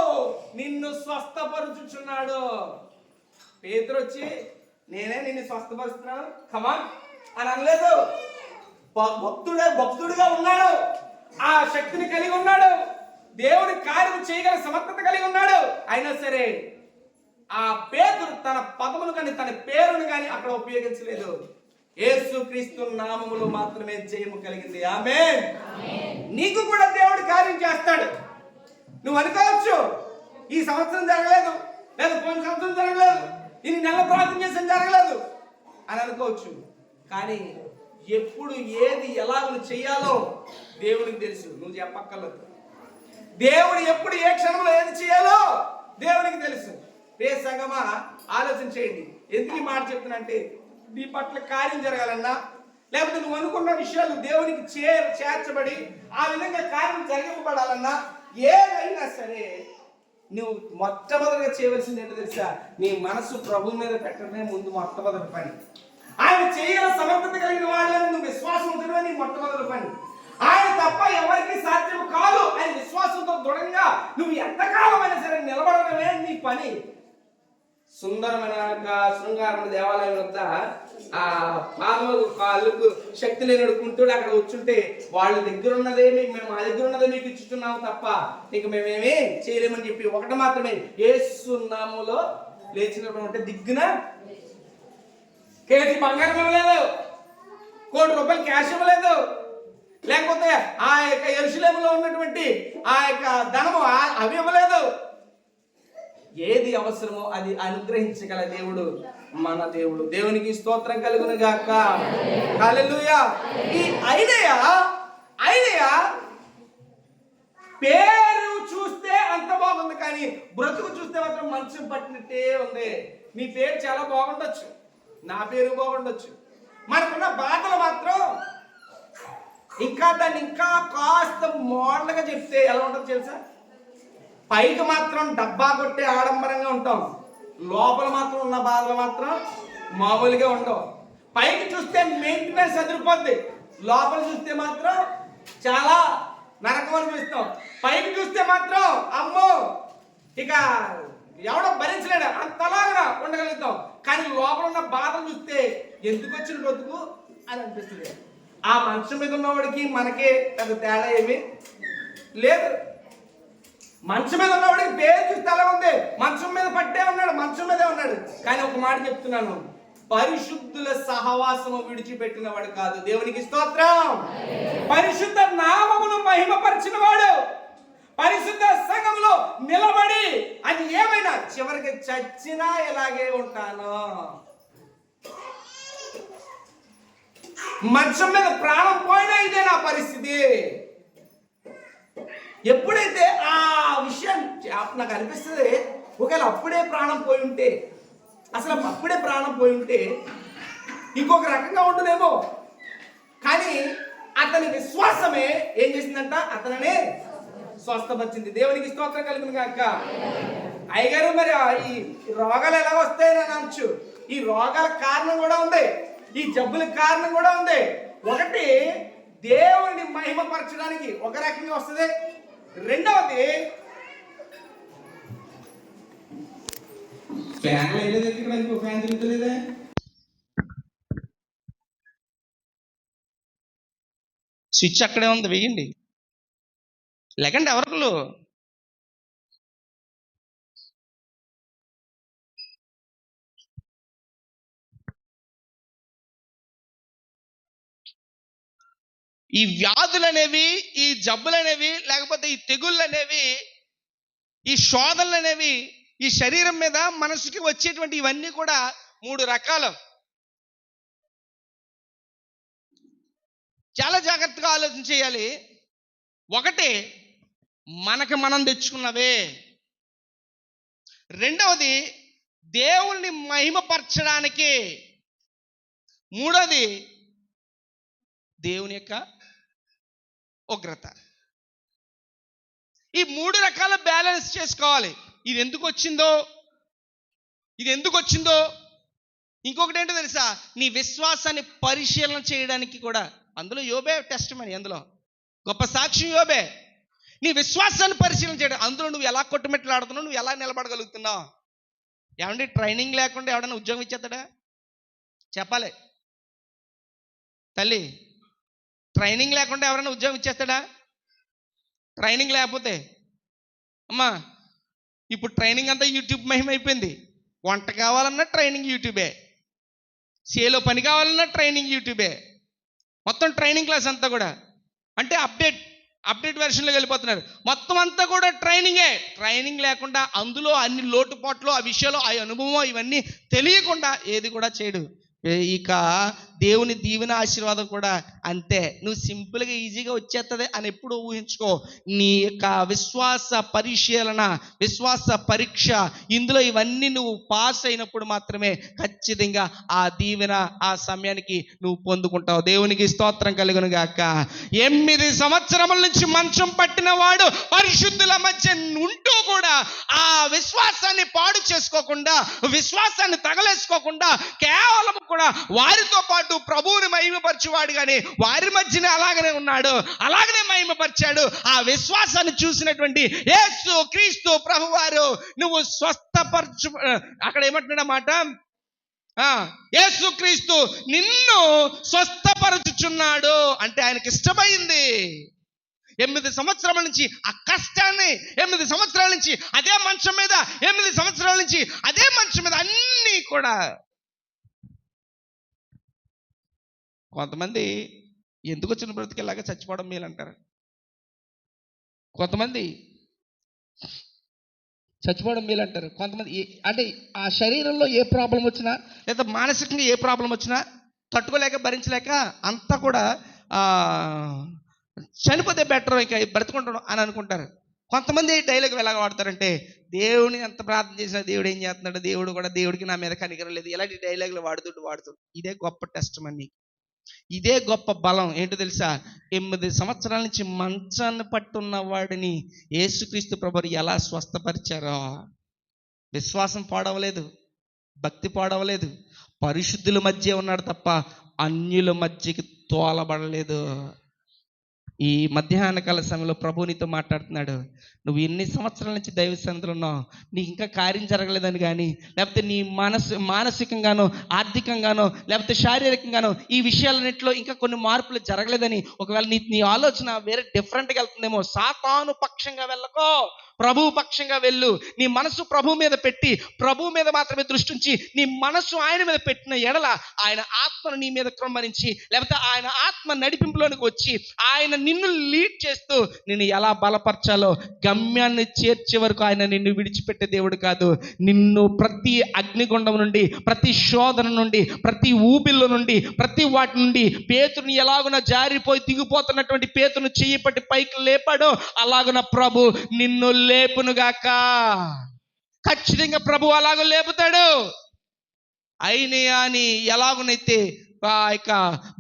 నిన్ను స్వస్థపరుచుచున్నాడు. పేతురు వచ్చి నేనే నిన్ను స్వస్థపరుస్తున్నాను కమాన్ అని అనలేదు. భక్తుడిగా ఉన్నాడు, ఆ శక్తిని కలిగి ఉన్నాడు, దేవుడి కార్యం చేయగల సమర్థత కలిగి ఉన్నాడు. అయినా సరే ఆ పేతురు తన పదమును కానీ తన పేరును కానీ అక్కడ ఉపయోగించలేదు. యేసుక్రీస్తు నామములో మాత్రమే జయము కలిగింది. ఆమేన్. నీకు కూడా దేవుడు కార్యం చేస్తాడు. నువ్వు అనుకోవచ్చు ఈ సంవత్సరం జరగలేదు, లేదా పోయిన సంవత్సరం జరగలేదు, ఇన్ని నెలల ప్రార్థన చేసిన జరగలేదు అని అనుకోవచ్చు. కానీ ఎప్పుడు ఏది ఎలా నువ్వు చేయాలో దేవునికి తెలుసు, నువ్వు చెప్పక్కర్లేదు. దేవుడు ఎప్పుడు ఏ క్షణంలో ఏది చేయాలో దేవునికి తెలుసు. రే సంగమా, ఆలోచన చేయండి. ఎందుకు ఈ మాట చెప్తున్నా, నీ పట్ల కార్యం జరగాలన్నా, లేకపోతే నువ్వు అనుకున్న విషయాలు దేవునికి చేర్చబడి ఆ విధంగా కార్యం జరిగింపబడాలన్నా, ఏదైనా సరే నువ్వు మొట్టమొదటిగా చేయవలసింది ఏంటో తెలుసా? నీ మనసు ప్రభు మీద పెట్టడమే ముందు మొట్టమొదటి పని. ఆయన చేయాల సమర్థత కలిగిన వాళ్ళని నువ్వు విశ్వాసం ఉంచడమే నీ మొట్టమొదటి పని. ఆయన తప్ప ఎవరికి సాధ్యం కాదు ఆయన విశ్వాసంతో దృఢంగా నువ్వు ఎంతకాలమైనా సరే నిలబడడమే నీ పని. సుందరమైన శృంగారమైన దేవాలయం వద్ద ఆ పాదములకు కాళ్ళకు శక్తి లేని కుంటుడు అక్కడ వచ్చుంటే వాళ్ళ దగ్గర ఉన్నదేమి మేము మా దగ్గర ఉన్నదే మీకు ఇచ్చుతున్నాము తప్ప నీకు మేమేమీ చేయలేమని చెప్పి ఒకటి మాత్రమే, యేసు నామములో లేచినప్పుడు అంటే దిగ్గున కేజీ బంగారం ఇవ్వలేదు, ₹1,00,00,000 క్యాష్ ఇవ్వలేదు, లేకపోతే ఆ యొక్క యెరూషలేములో ఉన్నటువంటి ఆ యొక్క ధనము అవి ఇవ్వలేదు. ఏది అవసరమో అది అనుగ్రహించగల దేవుడు మన దేవుడు. దేవునికి స్తోత్రం కలుగును గాక. హల్లెలూయా. ఈ ఐడియా పేరు చూస్తే అంత బాగుంది, కానీ బ్రతుకు చూస్తే మాత్రం మంచం పట్టినట్టే ఉంది. నీ పేరు చాలా బాగుండొచ్చు, నా పేరు బాగుండొచ్చు, మనకున్న బాధలు మాత్రం ఇంకా దాన్ని ఇంకా కాస్త మోడల్గా చెప్తే ఎలా ఉంటుందో తెలుసా? పైకి మాత్రం డబ్బా కొట్టే ఆడంబరంగా ఉంటాం, లోపల మాత్రం ఉన్న బాధలు మాత్రం మామూలుగా ఉండవు. పైకి చూస్తే మెయింటెనెన్స్ అదిరిపోద్ది, లోపల చూస్తే మాత్రం చాలా నరకం అనిపిస్తాం. పైకి చూస్తే మాత్రం అమ్మో ఇక ఎవడో భరించలేడు అంతలాగా ఉండగలుగుతాం, కానీ లోపల ఉన్న బాధలు చూస్తే ఎందుకు వచ్చిన బ్రతుకు అని అనిపిస్తుంది. ఆ మంచం మీద ఉన్నవాడికి మనకే పెద్ద తేడా ఏమీ లేదు. మంచం మీద ఉన్నవాడికి పేరు చూస్తే అలా ఉంది, మంచం మీద పట్టే ఉన్నాడు, మంచం మీదే ఉన్నాడు. కానీ ఒక మాట చెప్తున్నాను, పరిశుద్ధుల సహవాసము విడిచిపెట్టిన వాడు కాదు. దేవునికి స్తోత్రం. పరిశుద్ధ నామమును మహిమపరిచిన వాడు పరిశుద్ధ సంఘములో నిలబడి అది ఏమైనా చివరికి చచ్చినా ఇలాగే ఉంటాను. మంచం మీద ప్రాణం పోయినా ఇదే నా పరిస్థితి. ఎప్పుడైతే ఆ విషయం నాకు అనిపిస్తుంది, ఒకవేళ అప్పుడే ప్రాణం పోయి ఉంటే, అసలు అప్పుడే ప్రాణం పోయి ఉంటే ఇంకొక రకంగా ఉంటుందేమో. కానీ అతని విశ్వాసమే ఏం చేసిందంట, అతననే స్వస్థపరిచింది. దేవునికి స్తోత్రం కలుగును గాక. అయ్యగారు మరి ఈ రోగాలు ఎలా వస్తాయని అనొచ్చు. ఈ రోగాల కారణం కూడా ఉంది, ఈ జబ్బుల కారణం కూడా ఉంది. ఒకటి దేవుని మహిమపరచడానికి ఒక రకంగా వస్తుంది, రెండవది ఫ్యాన్ లేదు, ఇక్కడ ఇంకో ఫ్యాన్ తిరుగుతలేదే. స్విచ్ అక్కడే ఉంది, వేయండి. లేకండి ఎవరు ఈ వ్యాధులు అనేవి, ఈ జబ్బులు అనేవి, లేకపోతే ఈ తెగుళ్ళు అనేవి, ఈ శోధనలు అనేవి ఈ శరీరం మీద మనసుకి వచ్చేటువంటి ఇవన్నీ కూడా 3 రకాలు. చాలా జాగ్రత్తగా ఆలోచన చేయాలి. ఒకటి మనకి మనం తెచ్చుకున్నవే, రెండవది దేవుణ్ణి మహిమపరచడానికి, మూడవది దేవుని యొక్క ఉగ్రత. ఈ 3 రకాల బ్యాలెన్స్ చేసుకోవాలి. ఇది ఎందుకు వచ్చిందో ఇంకొకటి ఏంటో తెలుసా, నీ విశ్వాసాన్ని పరిశీలన చేయడానికి కూడా. అందులో యోబే టెస్టిమనీ, అందులో గొప్ప సాక్ష్యం యోబే. నీ విశ్వాసాన్ని పరిశీలన చేయడం, అందులో నువ్వు ఎలా కొట్టుమెట్లాడుతున్నావు, నువ్వు ఎలా నిలబడగలుగుతున్నావు. ఏమండి, ట్రైనింగ్ లేకుండా ఎవడన్నా ఉద్యోగం ఇచ్చేస్తాడా? చెప్పాలి తల్లి, ట్రైనింగ్ లేకుండా ఎవరైనా ఉద్యోగం ఇచ్చేస్తాడా? ట్రైనింగ్ లేకపోతే అమ్మా, ఇప్పుడు ట్రైనింగ్ అంతా యూట్యూబ్ మహిమైపోయింది. వంట కావాలన్నా ట్రైనింగ్ యూట్యూబే, సేలో పని కావాలన్నా ట్రైనింగ్ యూట్యూబే, మొత్తం ట్రైనింగ్ క్లాస్ అంతా కూడా. అంటే అప్డేట్ వెర్షన్లోకి వెళ్ళిపోతున్నారు. మొత్తం అంతా కూడా ట్రైనింగే. ట్రైనింగ్ లేకుండా అందులో అన్ని లోటుపాట్లు, ఆ విషయాలు, ఆ అనుభవం, ఇవన్నీ తెలియకుండా ఏది కూడా చేయడు. ఇక దేవుని దీవెన ఆశీర్వాదం కూడా అంతే. నువ్వు సింపుల్గా ఈజీగా వచ్చేస్తుంది అని ఎప్పుడు ఊహించుకో. నీ యొక్క విశ్వాస పరిశీలన, విశ్వాస పరీక్ష, ఇందులో ఇవన్నీ నువ్వు పాస్ అయినప్పుడు మాత్రమే ఖచ్చితంగా ఆ దీవెన ఆ సమయానికి నువ్వు పొందుకుంటావు. దేవునికి స్తోత్రం కలుగును గాక. 8 సంవత్సరముల నుంచి మంచం పట్టిన వాడు పరిశుద్ధుల మధ్య ఉంటూ కూడా ఆ విశ్వాసాన్ని పాడు చేసుకోకుండా, విశ్వాసాన్ని తగలేసుకోకుండా కేవలం కూడా వారితో పాటు ప్రభువుని మహిమపరచువాడు కానీ వారి మధ్యనే అలాగనే ఉన్నాడు, అలాగనే మహిమపరిచాడు. ఆ విశ్వాసాన్ని చూసినటువంటి యేసు క్రీస్తు ప్రభువారు నువ్వు స్వస్థపరచు, అక్కడ ఏమంటున్నాడన్నమాట, యేసు క్రీస్తు నిన్ను స్వస్థపరచుచున్నాడు అంటే ఆయనకి ఇష్టమైంది. 8 సంవత్సరాల నుంచి ఆ కష్టాన్ని, 8 సంవత్సరాల నుంచి అదే మంచం మీద, 8 సంవత్సరాల నుంచి అదే మంచం మీద అన్నీ కూడా. కొంతమంది ఎందుకు వచ్చిన బ్రతికేలాగా చచ్చిపోవడం మేలంటారు. కొంతమంది చచ్చిపోవడం మేలంటారు. కొంతమంది అంటే ఆ శరీరంలో ఏ ప్రాబ్లం వచ్చినా లేదా మానసికంగా ఏ ప్రాబ్లం వచ్చినా తట్టుకోలేక భరించలేక అంతా కూడా చనిపోతే బెటర్, ఇంకా బ్రతుకుంటాడు అని అనుకుంటారు. కొంతమంది డైలాగ్ ఎలాగ వాడతారంటే, దేవుని ఎంత ప్రార్థన చేసినా దేవుడు ఏం చేస్తున్నాడు, దేవుడికి నా మీద కనికరం లేదు, ఇలాంటి డైలాగులు వాడుతూ ఇదే గొప్ప టెస్ట్ మనీ, ఇదే గొప్ప బలం. ఏంటో తెలుసా? 8 సంవత్సరాల నుంచి మంచాన్ని పట్టున్న వాడిని యేసుక్రీస్తు ప్రభువు ఎలా స్వస్థపరిచారో. విశ్వాసం పాడవలేదు, భక్తి పాడవలేదు, పరిశుద్ధుల మధ్య ఉన్నాడు తప్ప అన్యుల మధ్యకి తోలబడలేదు. ఈ మధ్యాహ్న కాల సమయంలో ప్రభు నీతో మాట్లాడుతున్నాడు. నువ్వు ఎన్ని సంవత్సరాల నుంచి దైవ సన్నిధిలో ఉన్నావు, నీకు ఇంకా కార్యం జరగలేదని కానీ, లేకపోతే నీ మానసికంగానో ఆర్థికంగానో లేకపోతే శారీరకంగానో ఈ విషయాలన్నింటిలో ఇంకా కొన్ని మార్పులు జరగలేదని, ఒకవేళ నీ ఆలోచన వేరే డిఫరెంట్గా వెళ్తుందేమో, సాతాను పక్షంగా వెళ్ళకో, ప్రభు పక్షంగా వెళ్ళు. నీ మనసు ప్రభు మీద పెట్టి, ప్రభు మీద మాత్రమే దృష్టి ఉంచి, నీ మనసు ఆయన మీద పెట్టిన ఎడల ఆయన ఆత్మను నీ మీద క్రమరించి, లేకపోతే ఆయన ఆత్మ నడిపింపులోనికి వచ్చి ఆయన నిన్ను లీడ్ చేస్తూ నిన్ను ఎలా బలపరచాలో, గమ్యాన్ని చేర్చే వరకు ఆయన నిన్ను విడిచిపెట్టే దేవుడు కాదు. నిన్ను ప్రతి అగ్నిగుండం నుండి, ప్రతి శోధన నుండి, ప్రతి ఊబిల్లో నుండి, ప్రతి వాటి నుండి, పేతురుని ఎలాగున జారిపోయి దిగిపోతున్నటువంటి పేతురుని చెయ్యి పట్టి పైకి లేపాడో అలాగున ప్రభు నిన్ను లేపునుగాక. ఖచ్చితంగా ప్రభు అలాగ లేపుతాడు. అయినయా అని ఎలాగునైతే ఆ యొక్క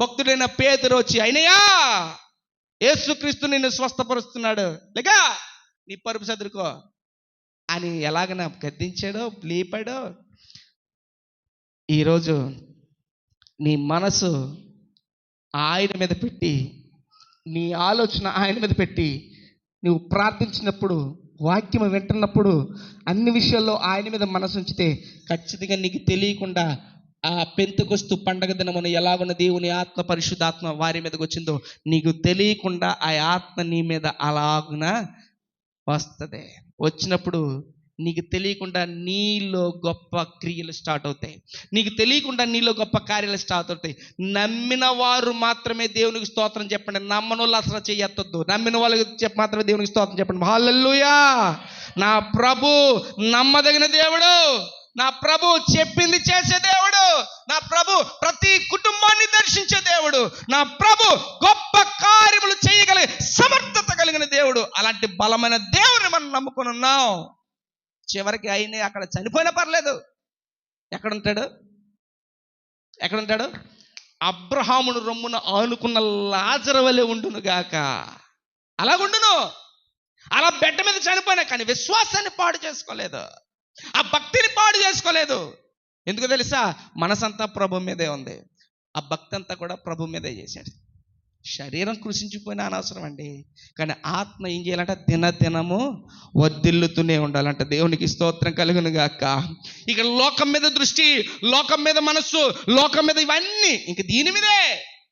భక్తుడైన పేతురు వచ్చి, అయినయా యేసుక్రీస్తు నిన్ను స్వస్థపరుస్తున్నాడు, లేగా నీ పరుపు చదురుకో అని ఎలాగన గద్దించాడో, లేపాడో. ఈరోజు నీ మనసు ఆయన మీద పెట్టి, నీ ఆలోచన ఆయన మీద పెట్టి నువ్వు ప్రార్థించినప్పుడు, వాక్యం వింటున్నప్పుడు, అన్ని విషయాల్లో ఆయన మీద మనసు ఉంచితే ఖచ్చితంగా నీకు తెలియకుండా ఆ పెంతెకొస్తు పండగ దినమున ఎలాగున్న దేవుని ఆత్మ, పరిశుద్ధాత్మ వారి మీదకి వచ్చిందో నీకు తెలియకుండా ఆ ఆత్మ నీ మీద అలాగున వస్తుంది. వచ్చినప్పుడు నీకు తెలియకుండా నీలో గొప్ప క్రియలు స్టార్ట్ అవుతాయి, నీకు తెలియకుండా నీలో గొప్ప కార్యాలు స్టార్ట్ అవుతాయి. నమ్మిన వారు మాత్రమే దేవునికి స్తోత్రం చెప్పండి. నమ్మని వాళ్ళు అసలు చెయ్యొద్దు. నమ్మిన వాళ్ళకి మాత్రమే దేవునికి స్తోత్రం చెప్పండి. హల్లెలూయా. నా ప్రభు నమ్మదగిన దేవుడు, నా ప్రభు చెప్పింది చేసే దేవుడు, నా ప్రభు ప్రతి కుటుంబాన్ని దర్శించే దేవుడు, నా ప్రభు గొప్ప కార్యములు చేయగలిగే సమర్థత కలిగిన దేవుడు. అలాంటి బలమైన దేవుడిని మనం నమ్ముకొని ఉన్నాం. చివరికి అయినా అక్కడ చనిపోయినా పర్లేదు. ఎక్కడుంటాడు? అబ్రహామును రొమ్మున ఆనుకున్న లాజరు వలె ఉండును గాక. అలాగుండును. అలా బెడ్డ మీద చనిపోయినా కానీ విశ్వాసాన్ని పాడు చేసుకోలేదు, ఆ భక్తిని పాడు చేసుకోలేదు. ఎందుకు తెలుసా? మనసంతా ప్రభు మీదే ఉంది, ఆ భక్తి అంతా కూడా ప్రభు మీదే చేశాడు. శరీరం కృషించిపోయినా అనవసరం అండి, కానీ ఆత్మ ఏం చేయాలంటే దినదినము వర్ధిల్లుతూనే ఉండాలంట. దేవునికి స్తోత్రం కలుగును గాక. ఇక లోకం మీద దృష్టి, లోకం మీద మనస్సు, లోకం మీద ఇవన్నీ ఇంక దీని మీదే.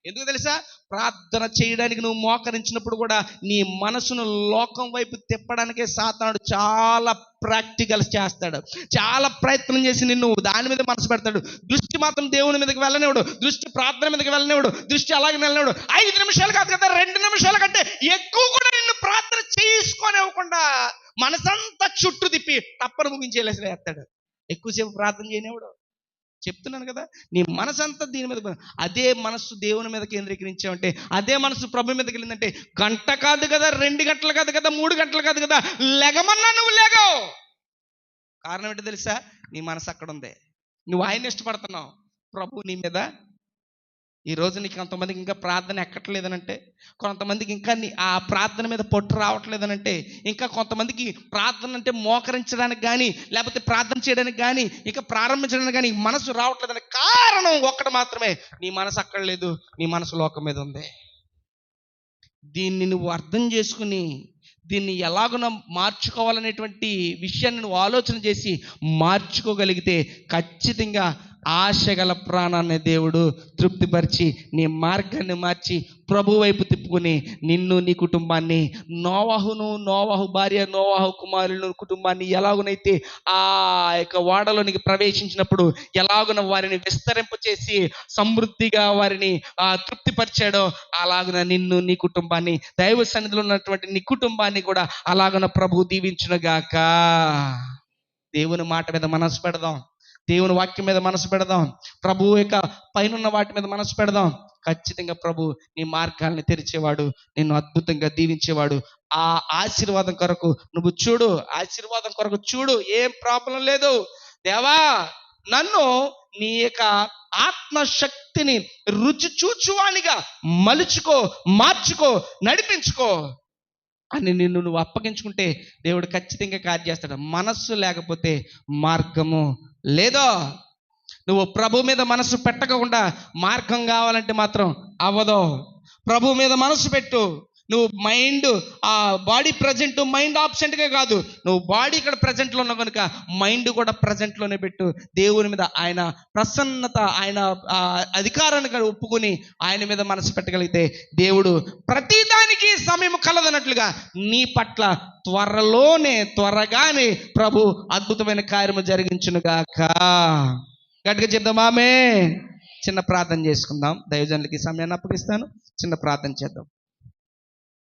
ఎందుకు తెలుసా? ప్రార్థన చేయడానికి నువ్వు మోకరించినప్పుడు కూడా నీ మనసును లోకం వైపు తిప్పడానికే సాతానుడు చాలా ప్రాక్టికల్స్ చేస్తాడు, చాలా ప్రయత్నం చేసి నిన్ను దాని మీద మనసు పెడతాడు. దృష్టి మాత్రం దేవుని మీదకి వెళ్ళనివాడు, దృష్టి ప్రార్థన మీదకి వెళ్ళనివాడు, దృష్టి అలాగే వెళ్ళనివాడు. 5 నిమిషాలు కాదు కదా, 2 నిమిషాల కంటే ఎక్కువ కూడా నిన్ను ప్రార్థన చేసుకోనివ్వకుండా మనసంతా చుట్టూ తిప్పి తప్పని ముగించేలేస్తాడు. ఎక్కువసేపు ప్రార్థన చేయనివాడు. చెప్తున్నాను కదా, నీ మనసు అంతా దీని మీద అదే మనసు దేవుని మీద కేంద్రీకరించావంటే, అదే మనసు ప్రభు మీదకి వెళ్ళిందంటే, గంట కాదు కదా, 2 గంటలు కాదు కదా, 3 గంటలు కాదు కదా, లెగమన్నా నువ్వు లేగవు. కారణం ఏంటో తెలుసా? నీ మనసు అక్కడ ఉంది. నువ్వు ఆయన ఇష్టపడుతున్నావు, ప్రభు నీ మీద. ఈ రోజు నీకు కొంతమందికి ఇంకా ప్రార్థన ఎక్కట్లేదనంటే, కొంతమందికి ఇంకా ఆ ప్రార్థన మీద పట్టు రావట్లేదనంటే, ఇంకా కొంతమందికి ప్రార్థన అంటే మోకరించడానికి కానీ, లేకపోతే ప్రార్థన చేయడానికి కానీ, ఇంకా ప్రారంభించడానికి కానీ మనసు రావట్లేదనే కారణం ఒక్కటి మాత్రమే, నీ మనసు అక్కడ లేదు, నీ మనసు లోకం మీద ఉంది. దీన్ని నువ్వు అర్థం చేసుకుని దీన్ని ఎలాగున మార్చుకోవాలనేటువంటి విషయాన్ని నువ్వు ఆలోచన చేసి మార్చుకోగలిగితే ఖచ్చితంగా ఆశగల ప్రాణాన్ని దేవుడు తృప్తిపరిచి నీ మార్గాన్ని మార్చి ప్రభు వైపు తిప్పుకొని నిన్ను, నీ కుటుంబాన్ని, నోవహు భార్య, నోవహు కుమారులను, కుటుంబాన్ని ఎలాగునైతే ఆ యొక్క ఓడలోనికి ప్రవేశించినప్పుడు ఎలాగున వారిని విస్తరింప చేసి సమృద్ధిగా వారిని తృప్తిపరిచాడో, అలాగున నిన్ను, నీ కుటుంబాన్ని, దైవ సన్నిధిలో ఉన్నటువంటి నీ కుటుంబాన్ని కూడా అలాగున ప్రభు దీవించునుగాక. దేవుని మాట మీద మనసు పెడదాం, దేవుని వాక్యం మీద మనసు పెడదాం, ప్రభు యొక్క పైన వాటి మీద మనసు పెడదాం. ఖచ్చితంగా ప్రభు నీ మార్గాల్ని తెరిచేవాడు, నిన్ను అద్భుతంగా దీవించేవాడు. ఆ ఆశీర్వాదం కొరకు నువ్వు చూడు, ఆశీర్వాదం కొరకు చూడు, ఏం ప్రాబ్లం లేదు. దేవా, నన్ను నీ యొక్క ఆత్మశక్తిని రుచి చూచువానిగా మలుచుకో, మార్చుకో, నడిపించుకో అని నిన్ను నువ్వు అప్పగించుకుంటే దేవుడు ఖచ్చితంగా కార్యం చేస్తాడు. మనస్సు లేకపోతే మార్గము లేదో. నువ్వు ప్రభు మీద మనసు పెట్టకుండా మార్గం కావాలంటే మాత్రం అవ్వదు. ప్రభు మీద మనసు పెట్టు. నువ్వు మైండ్, బాడీ ప్రజెంట్, మైండ్ ఆబ్సెంట్గా కాదు, నువ్వు బాడీ ఇక్కడ ప్రజెంట్లో ఉన్నావు కనుక మైండ్ కూడా ప్రజెంట్లోనే పెట్టు. దేవుని మీద ఆయన ప్రసన్నత, ఆయన అధికారాన్ని ఒప్పుకొని ఆయన మీద మనసు పెట్టగలిగితే దేవుడు ప్రతిదానికి సమయం కలదన్నట్లుగా నీ పట్ల త్వరగానే ప్రభు అద్భుతమైన కార్యము జరిగించునుగాక. గట్టిగా చెప్దాం ఆమేన్. చిన్న ప్రార్థన చేసుకుందాం. దైవజనులకి సమయాన్ని అప్పగిస్తాను, చిన్న ప్రార్థన చేద్దాం.